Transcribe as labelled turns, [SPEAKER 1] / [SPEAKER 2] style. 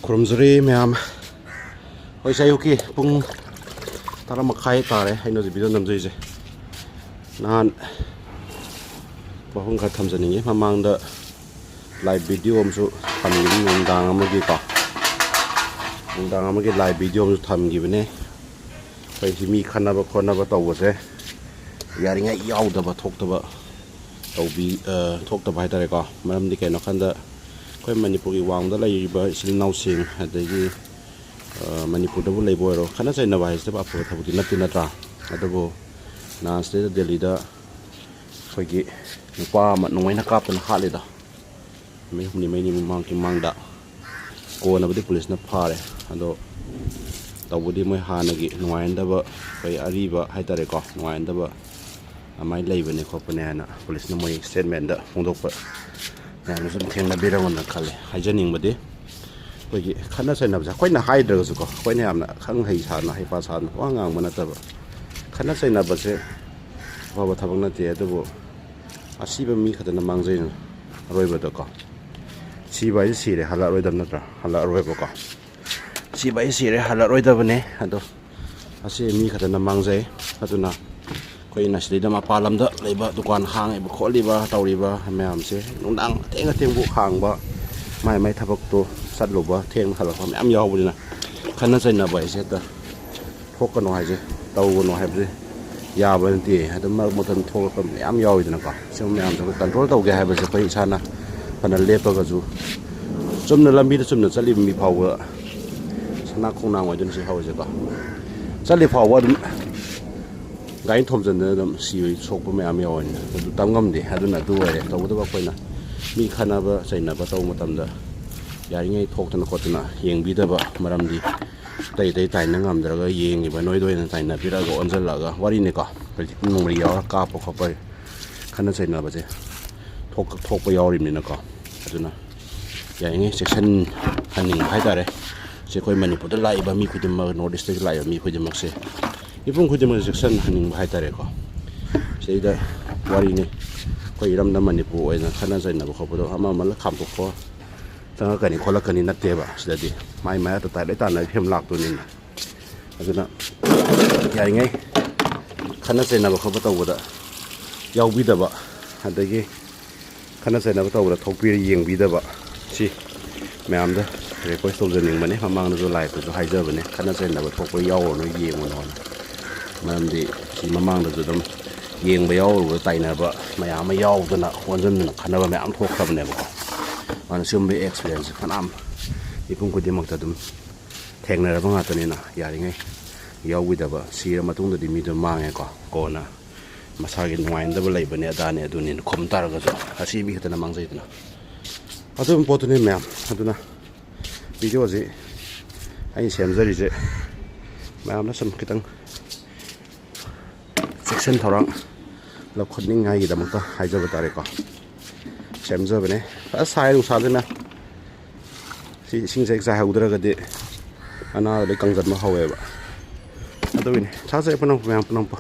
[SPEAKER 1] Kurumzuri ma'am. Hoy sayuki pung tara makai tare. Hay no video namzui je. Nahan bahung khatam janingi mamang da live video amsu thamgi nungdang amagi ka. Nungdang amagi live video amsu thamgi bane. Hoy himi khana ba khona ba tawse. Yaringa yauda ba thokta ba tawbi thokta ba haitare ka. Maram di kaino khanda koi Manipuri wang da lai ba sil nau sing adagi Manipur da bu lai boiro khana chai na ba his ba apho thabu na tina tra adabu na state Delhi da khogi nupa ma nongmeina kap na khale da me humni mai ni mang ki mang da ko na budi police na phare ado tawbudi moi hanagi nongain da ba kai ari ba haitare ko nongain da ba amai lai bane khopane na police na moi statement da phongdok pa I'm some thing a bit on the color. Hygienic with it. We cannot say no, quite a high dress. Quite a hung his hand, a pass hand, one arm, one at the cannot say no, but say, what have not the other. I see me cut in among the river the car. See by the sea, the Hala Red of Natra, Hala Revoca. See by the sea, the Hala Red of Ne, and I see me cut in among the Hatuna. Quay na sila ma palam da leba dukan hang iba kholi ba tawri ba mayam se nungdang tenga tengbu hang ba mai thabak to satlo ba theng khala ba mayam yaw bulina khana chai na ba se ta thok ka no hai je taw no hai ba ya ba ti ha da mar motan thok ka mayam yaw idina ka sem mayam da control taw ge hai ba se pai sana pana lepa ga ju chumna lambi da chumna chali mi phaw ba sana khona wa jun se haw je ka chali phaw wa Gain Thompson them see soap me amion, the Tangam de hadn't do it, over the Wapena. Me canava, say never told Matamda. Yaring talked on the cotton, young Bidaba, Maramdi. They tinangam, the ying, if I know doing a tiny Pirago on the laga, what in the car, but normally our carp or copper. Cannot say never say. Talk by your in the car. I don't know. Yaring section handing Haidare. Say quite many put the light by me with the mug, nor the state light of me with the Maxi. Ipung ko jemang section haning bahai tare ko sei da wari ni ko iram da Manipur oi na khana sai na ko podo ama mal kham to ko tanga kani khola kani na te ba sidadi mai to tai ta na phem lak to ni aduna yai ngai khana sai na ko to da yaw bi da ba adagi khana sai na to da thokpi yeng bi da ba si mayam da request to jening mane hamang na zo live to hai ja bane khana sai na ba thokpi yaw no yeng no Mamdi, si mamang the them, ying by all with Dinaba, Mayama yaw the Wanzan, Kanava, I'm talking never. On assume the experience, and if you could demote them, take never Matanina, Yaring, yaw with a see a matunda di middle manga, Gona, Masagin wine, double labor near Dania Dunin, Com Targas, I see me hidden among them. I don't important in ma'am, I don't know. Because I see there is it. Ma'am, some kitten. Section thorang la khotning ngai da mata haija batare ko semja bane sai lu sa na si sing se sa haudra ga de ana le kangjat ma hawe ba adawin cha sa panam pa